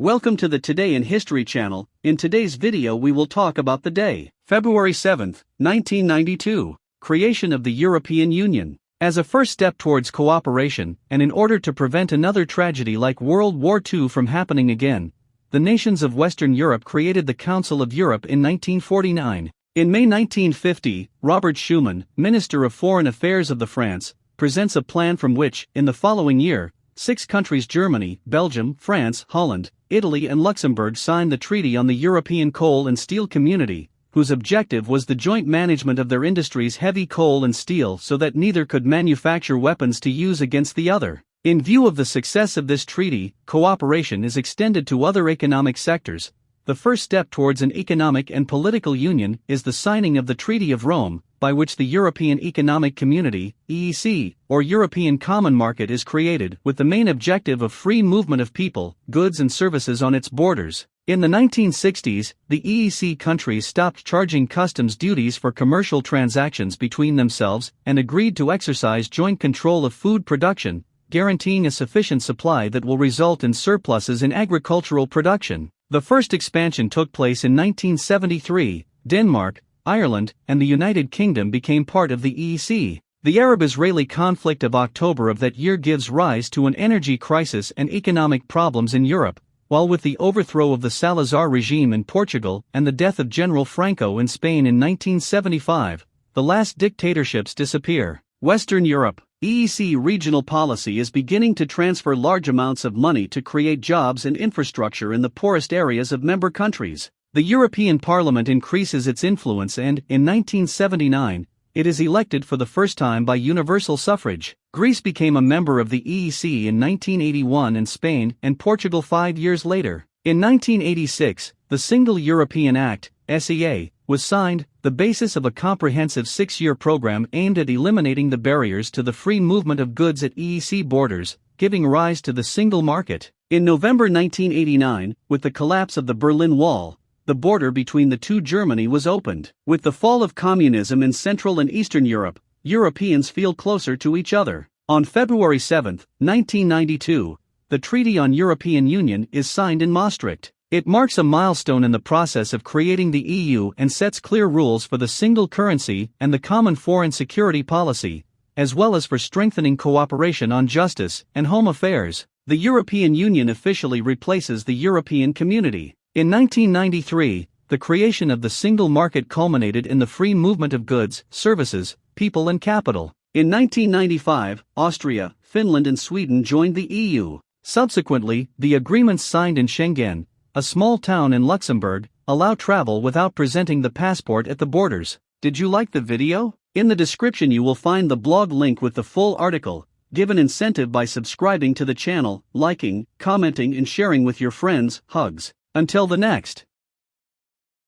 Welcome to the Today in History channel. In today's video we will talk about the day, February 7, 1992, creation of the European Union. As a first step towards cooperation, and in order to prevent another tragedy like World War II from happening again, the nations of Western Europe created the Council of Europe in 1949. In May 1950, Robert Schuman, Minister of Foreign Affairs of France, presents a plan from which, in the following year, 6 countries Germany, Belgium, France, Holland, Italy and Luxembourg signed the Treaty on the European Coal and Steel Community, whose objective was the joint management of their industries heavy coal and steel so that neither could manufacture weapons to use against the other. In view of the success of this treaty, cooperation is extended to other economic sectors. The first step towards an economic and political union is the signing of the Treaty of Rome, by which the European Economic Community, EEC, or European Common Market is created, with the main objective of free movement of people, goods and services on its borders. In the 1960s, the EEC countries stopped charging customs duties for commercial transactions between themselves and agreed to exercise joint control of food production, guaranteeing a sufficient supply that will result in surpluses in agricultural production. The first expansion took place in 1973. Denmark, Ireland, and the United Kingdom became part of the EEC. The Arab-Israeli conflict of October of that year gives rise to an energy crisis and economic problems in Europe, while with the overthrow of the Salazar regime in Portugal and the death of General Franco in Spain in 1975, the last dictatorships disappear. Western Europe. EEC regional policy is beginning to transfer large amounts of money to create jobs and infrastructure in the poorest areas of member countries. The European Parliament increases its influence and, in 1979, it is elected for the first time by universal suffrage. Greece became a member of the EEC in 1981 and Spain and Portugal 5 years later. In 1986, the Single European Act, SEA, was signed, the basis of a comprehensive 6-year program aimed at eliminating the barriers to the free movement of goods at EEC borders, giving rise to the single market. In November 1989, with the collapse of the Berlin Wall, the border between the two Germany was opened. With the fall of communism in Central and Eastern Europe, Europeans feel closer to each other. On February 7, 1992, the Treaty on European Union is signed in Maastricht. It marks a milestone in the process of creating the EU and sets clear rules for the single currency and the common foreign security policy, as well as for strengthening cooperation on justice and home affairs. The European Union officially replaces the European Community. In 1993, the creation of the single market culminated in the free movement of goods, services, people and capital. In 1995, Austria, Finland and Sweden joined the EU. Subsequently, the agreements signed in Schengen, a small town in Luxembourg, allow travel without presenting the passport at the borders. Did you like the video? In the description you will find the blog link with the full article. Give an incentive by subscribing to the channel, liking, commenting and sharing with your friends. Hugs. Until the next.